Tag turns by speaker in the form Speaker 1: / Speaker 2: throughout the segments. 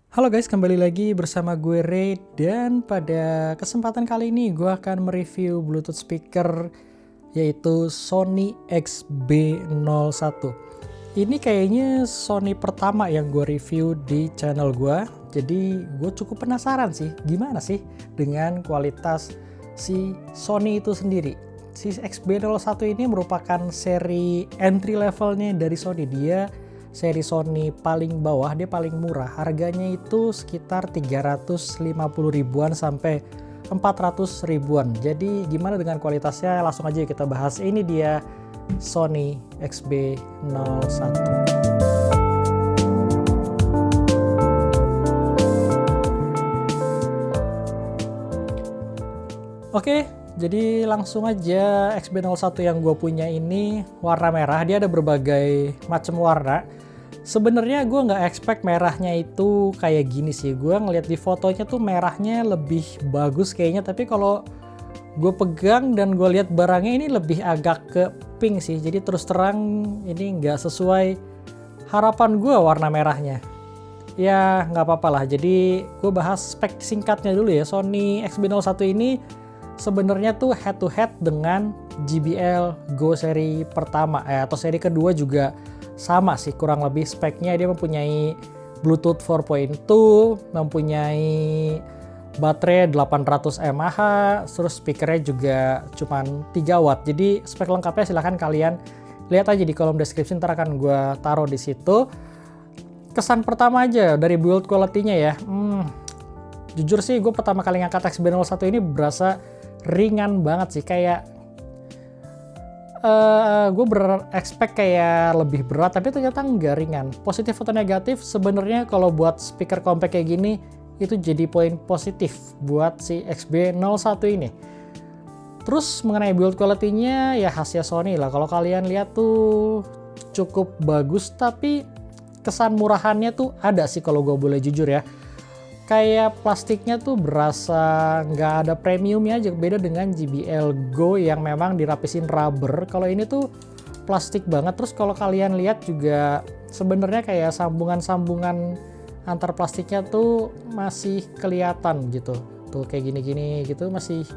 Speaker 1: Halo guys, kembali lagi bersama gue Ray, dan pada kesempatan kali ini gue akan mereview Bluetooth speaker yaitu Sony XB01. Ini kayaknya Sony pertama yang gue review di channel gue, jadi gue cukup penasaran sih gimana sih dengan kualitas si Sony itu sendiri. Si XB01 ini merupakan seri entry levelnya dari Sony. Dia seri Sony paling bawah, dia paling murah, harganya itu sekitar 350 ribuan sampai 400 ribuan. Jadi gimana dengan kualitasnya, langsung aja kita bahas. Ini dia Sony XB01. Oke, jadi langsung aja. XB01 yang gue punya ini warna merah. Dia ada berbagai macam warna. Sebenarnya gue nggak expect merahnya itu kayak gini sih. Gue ngeliat di fotonya tuh merahnya lebih bagus kayaknya. Tapi kalau gue pegang dan gue lihat barangnya ini lebih agak ke pink sih. Jadi terus terang ini nggak sesuai harapan gue warna merahnya. Ya nggak apa-apa lah. Jadi gue bahas spek singkatnya dulu ya. Sony XB01 ini sebenarnya tuh head to head dengan JBL Go seri pertama atau seri kedua juga sama sih kurang lebih speknya. Dia mempunyai Bluetooth 4.2, mempunyai baterai 800 mAh, terus speakernya juga cuman 3 watt. Jadi spek lengkapnya silahkan kalian lihat aja di kolom deskripsi, ntar akan gue taruh di situ. Kesan pertama aja dari build quality-nya ya. Jujur sih gue pertama kali ngangkat XB01 ini berasa ringan banget sih, kayak gue expect kayak lebih berat, tapi ternyata nggak ringan. Positif atau negatif sebenarnya kalau buat speaker compact kayak gini itu jadi poin positif buat si XB01 ini. Terus mengenai build quality-nya ya khasnya Sony lah. Kalau kalian lihat tuh cukup bagus, tapi kesan murahannya tuh ada sih kalau gue boleh jujur ya. Kayak plastiknya tuh berasa nggak ada premiumnya aja, beda dengan JBL Go yang memang dirapisin rubber. Kalau ini tuh plastik banget. Terus kalau kalian lihat juga sebenarnya kayak sambungan-sambungan antar plastiknya tuh masih kelihatan gitu. Tuh kayak gini-gini gitu masih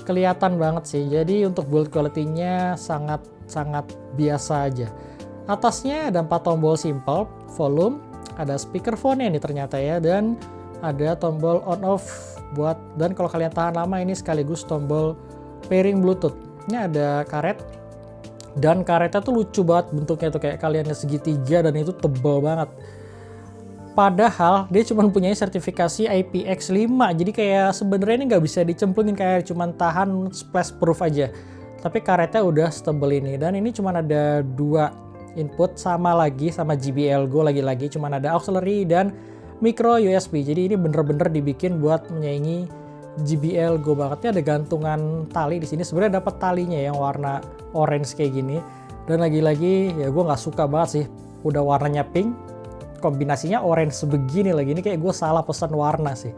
Speaker 1: kelihatan banget sih. Jadi untuk build quality-nya sangat biasa aja. Atasnya ada 4 tombol simple, volume, ada speakerphone ini ternyata ya, dan ada tombol on off buat, dan kalau kalian tahan lama ini sekaligus tombol pairing Bluetooth. Ini ada karet, dan karetnya tuh lucu banget bentuknya tuh, kayak kalian segitiga dan itu tebal banget. Padahal dia cuma punya sertifikasi IPX5, jadi kayak sebenarnya ini nggak bisa dicemplungin, kayak cuma tahan splash proof aja. Tapi karetnya udah setebal ini, dan ini cuma ada 2 input, sama JBL Go lagi-lagi cuma ada auxiliary dan micro USB. Jadi ini bener-bener dibikin buat menyaingi JBL Go banget. Ini ada gantungan tali di sini. Sebenarnya dapat talinya yang warna orange kayak gini. Dan lagi-lagi ya gue nggak suka banget sih. Udah warnanya pink, kombinasinya orange sebegini lagi. Ini kayak gue salah pesan warna sih.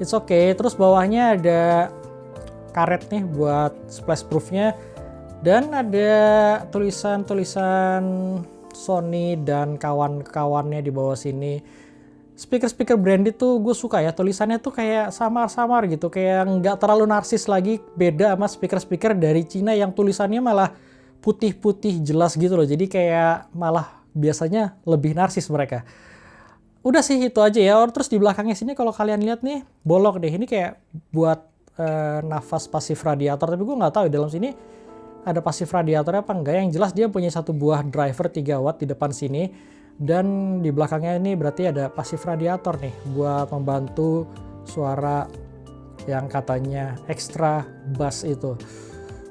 Speaker 1: It's okay. Terus bawahnya ada karet nih buat splash proofnya. Dan ada tulisan-tulisan Sony dan kawan-kawannya di bawah sini. Speaker branded tuh gue suka ya, tulisannya tuh kayak samar-samar gitu, kayak nggak terlalu narsis lagi, beda sama speaker dari Cina yang tulisannya malah putih-putih jelas gitu loh. Jadi kayak malah biasanya lebih narsis mereka. Udah sih itu aja ya. Terus di belakangnya sini kalau kalian lihat nih bolong deh, ini kayak buat nafas pasif radiator, tapi gue nggak tahu di dalam sini ada pasif radiatornya apa enggak. Yang jelas dia punya 1 buah driver 3 watt di depan sini. Dan di belakangnya ini berarti ada pasif radiator nih buat membantu suara yang katanya extra bass itu.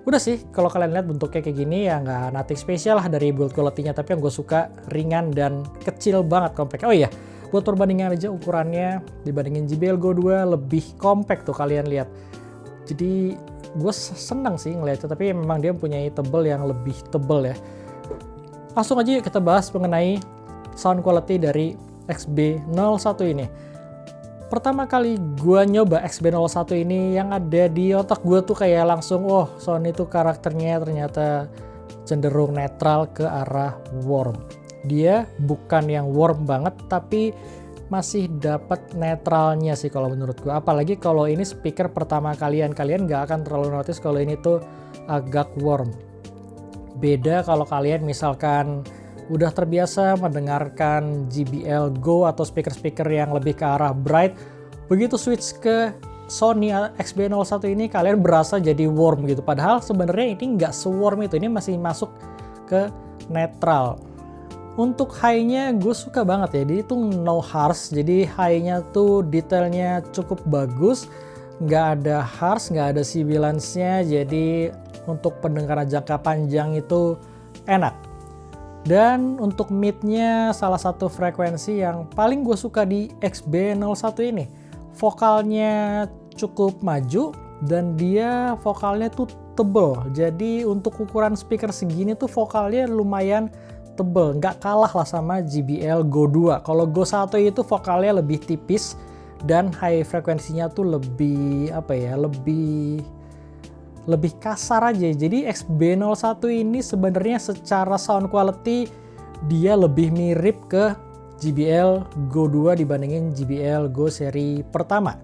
Speaker 1: Udah sih, kalau kalian lihat bentuknya kayak gini ya nggak nothing spesial lah dari build quality-nya, tapi yang gue suka ringan dan kecil banget compact. Oh iya, buat perbandingan aja ukurannya dibandingin JBL Go 2 lebih compact tuh kalian lihat. Jadi gue seneng sih ngeliatnya, tapi memang dia mempunyai tebel yang lebih tebel ya. Langsung aja kita bahas mengenai sound quality dari XB01 ini. Pertama kali gue nyoba XB01 ini, yang ada di otak gue tuh kayak langsung, oh Sony tuh karakternya ternyata cenderung netral ke arah warm. Dia bukan yang warm banget, tapi masih dapat netralnya sih kalau menurut gue. Apalagi kalau ini speaker pertama kalian nggak akan terlalu notice kalau ini tuh agak warm. Beda kalau kalian misalkan udah terbiasa mendengarkan JBL Go atau speaker-speaker yang lebih ke arah bright, begitu switch ke Sony XB01 ini kalian berasa jadi warm gitu. Padahal sebenarnya ini nggak se-warm itu, ini masih masuk ke netral. Untuk high-nya gue suka banget ya, jadi itu no harsh, jadi high-nya tuh detailnya cukup bagus, nggak ada harsh, nggak ada sibilance-nya, jadi untuk pendengaran jangka panjang itu enak. Dan untuk mid-nya salah satu frekuensi yang paling gue suka di XB01 ini, vokalnya cukup maju dan dia vokalnya tuh tebel, jadi untuk ukuran speaker segini tuh vokalnya lumayan tebel, nggak kalah lah sama JBL Go 2. Kalau Go 1 itu vokalnya lebih tipis dan high frekuensinya tuh lebih lebih kasar aja. Jadi XB01 ini sebenarnya secara sound quality dia lebih mirip ke JBL Go 2 dibandingin JBL Go seri pertama.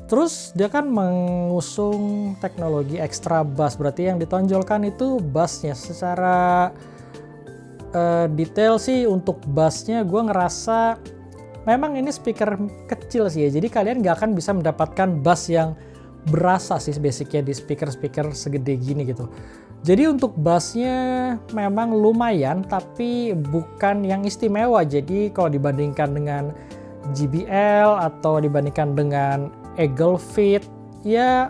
Speaker 1: Terus dia kan mengusung teknologi extra bass, berarti yang ditonjolkan itu bassnya. Secara detail sih untuk bassnya gue ngerasa memang ini speaker kecil sih ya, jadi kalian nggak akan bisa mendapatkan bass yang berasa sih basicnya di speaker-speaker segede gini gitu. Jadi untuk bassnya memang lumayan tapi bukan yang istimewa. Jadi kalau dibandingkan dengan JBL atau dibandingkan dengan Eaglefit ya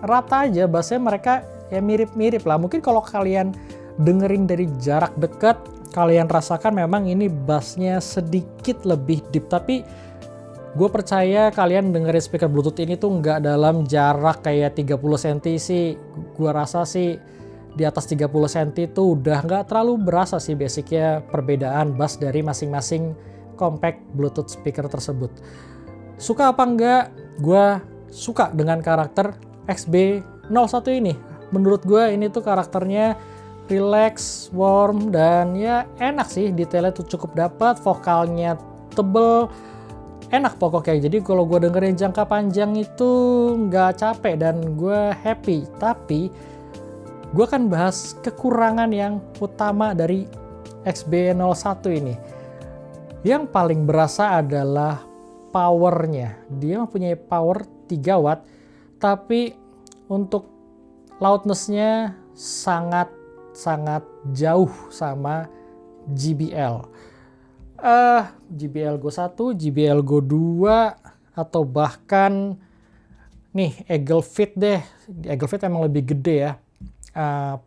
Speaker 1: rata aja bassnya, mereka ya mirip-mirip lah. Mungkin kalau kalian dengerin dari jarak dekat kalian rasakan memang ini bassnya sedikit lebih deep, tapi gue percaya kalian dengerin speaker bluetooth ini tuh nggak dalam jarak kayak 30 cm sih. Gue rasa sih di atas 30 cm tuh udah nggak terlalu berasa sih basicnya perbedaan bass dari masing-masing compact bluetooth speaker tersebut. Suka apa enggak? Gue suka dengan karakter XB01 ini. Menurut gue ini tuh karakternya relax, warm, dan ya enak sih, detailnya tuh cukup dapat, vokalnya tebel, enak pokoknya. Jadi kalau gue dengerin jangka panjang itu nggak capek dan gue happy. Tapi gue akan bahas kekurangan yang utama dari XB01 ini. Yang paling berasa adalah powernya. Dia mempunyai power 3 watt, tapi untuk loudness-nya sangat jauh sama JBL. JBL Go 1, JBL Go 2, atau bahkan nih Eaglefit deh. Eaglefit emang lebih gede ya.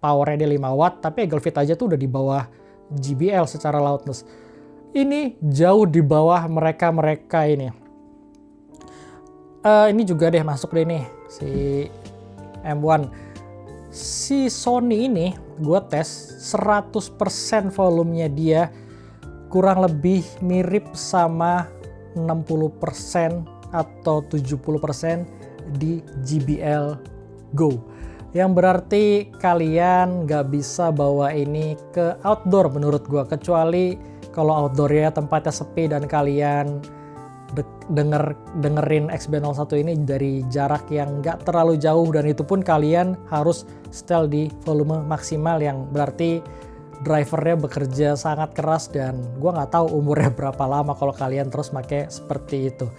Speaker 1: Powernya dia 5 watt, tapi Eaglefit aja tuh udah di bawah JBL secara loudness. Ini jauh di bawah mereka ini. Ini juga deh masuk deh nih si M1. Si Sony ini gue tes 100% volumenya dia kurang lebih mirip sama 60% atau 70% di JBL Go. Yang berarti kalian gak bisa bawa ini ke outdoor menurut gue, kecuali kalau outdoornya tempatnya sepi dan kalian dengerin XB01 ini dari jarak yang nggak terlalu jauh, dan itu pun kalian harus setel di volume maksimal yang berarti drivernya bekerja sangat keras, dan gue nggak tahu umurnya berapa lama kalau kalian terus pakai seperti itu.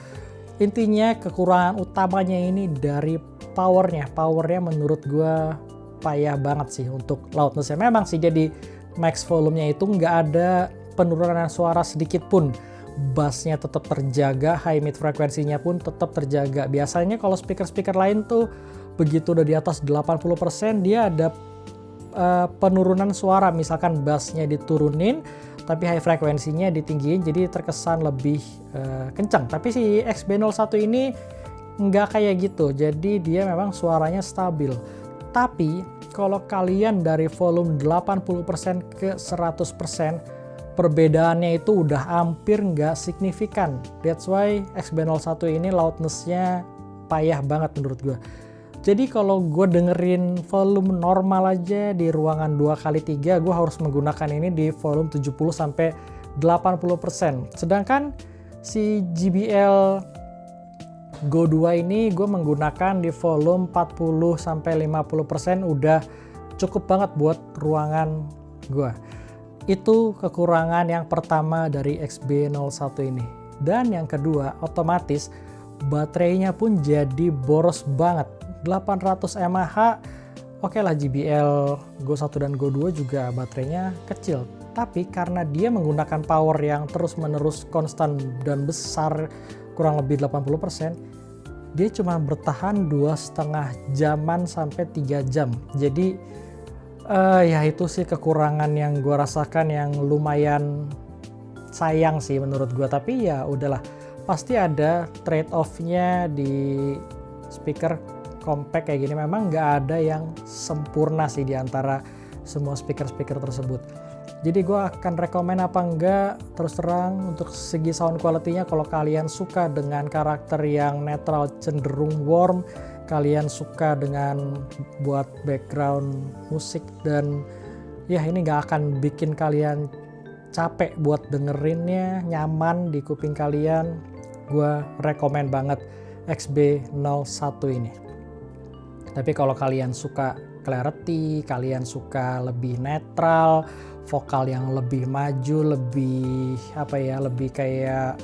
Speaker 1: Intinya kekurangan utamanya ini dari powernya menurut gue payah banget sih untuk loudness-nya. Memang sih jadi max volumenya itu nggak ada penurunan suara sedikit pun. Bassnya tetap terjaga, high mid frekuensinya pun tetap terjaga. Biasanya kalau speaker-speaker lain tuh begitu udah di atas 80% dia ada penurunan suara, misalkan bassnya diturunin tapi high frekuensinya ditinggiin, jadi terkesan lebih kencang. Tapi si XB01 ini nggak kayak gitu, jadi dia memang suaranya stabil. Tapi kalau kalian dari volume 80% ke 100%, perbedaannya itu udah hampir nggak signifikan. That's why XB01 ini loudness-nya payah banget menurut gue. Jadi kalau gue dengerin volume normal aja di ruangan 2x3, gue harus menggunakan ini di volume 70-80%. Sedangkan si JBL Go 2 ini gue menggunakan di volume 40-50% udah cukup banget buat ruangan gue. Itu kekurangan yang pertama dari XB01 ini. Dan yang kedua, otomatis baterainya pun jadi boros banget. 800 mAh, oke lah, JBL Go 1 dan Go 2 juga baterainya kecil. Tapi karena dia menggunakan power yang terus-menerus konstan dan besar, kurang lebih 80%, dia cuma bertahan 2,5 jaman sampai 3 jam. Jadi ya itu sih kekurangan yang gue rasakan yang lumayan sayang sih menurut gue. Tapi ya udahlah, pasti ada trade off-nya di speaker compact kayak gini. Memang nggak ada yang sempurna sih di antara semua speaker-speaker tersebut. Jadi gue akan rekomen apa enggak, terus terang untuk segi sound quality-nya, kalau kalian suka dengan karakter yang netral cenderung warm, kalian suka dengan buat background musik, dan ya ini gak akan bikin kalian capek buat dengerinnya, nyaman di kuping kalian, gue rekomen banget XB01 ini. Tapi kalau kalian suka clarity, kalian suka lebih netral, vokal yang lebih maju, lebih lebih kayak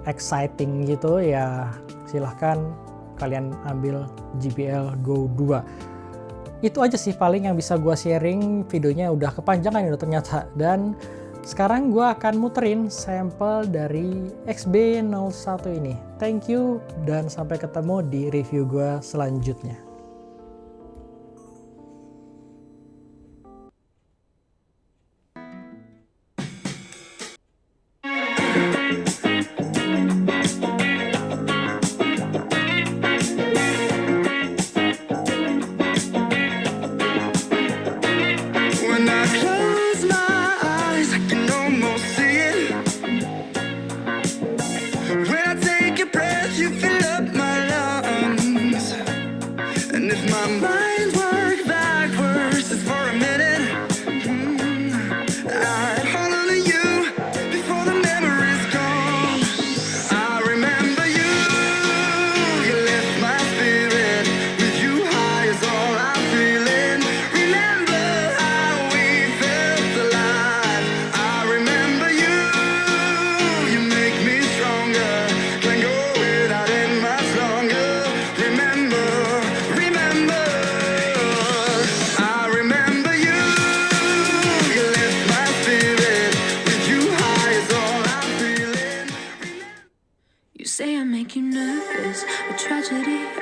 Speaker 1: exciting gitu, ya silahkan kalian ambil JBL Go 2. Itu aja sih paling yang bisa gue sharing. Videonya udah kepanjangan udah ternyata. Dan sekarang gue akan muterin sampel dari XB01 ini. Thank you dan sampai ketemu di review gue selanjutnya.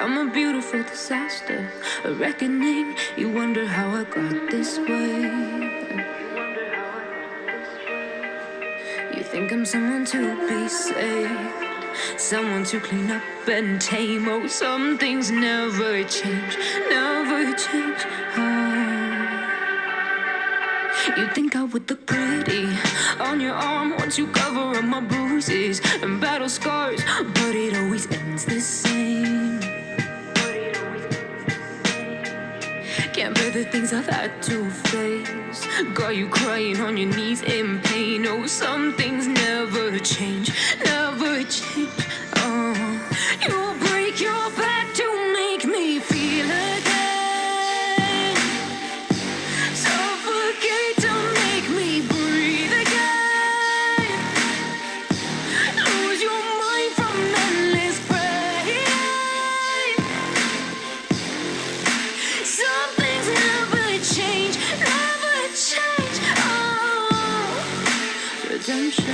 Speaker 2: I'm a beautiful disaster, a reckoning. You wonder how I got this way. You think I'm someone to be saved, someone to clean up and tame. Oh, some things never change, never change. You think I would look pretty on your arm once you cover up my bruises and battle scars, but it always ends the same. Can't bear the things I've had to face, got you crying on your knees in pain. Oh, some things never change, never change. You break your back to make me feel again, suffocate to make me breathe again, lose your mind from endless pain. Some things never change, never change. Redemption.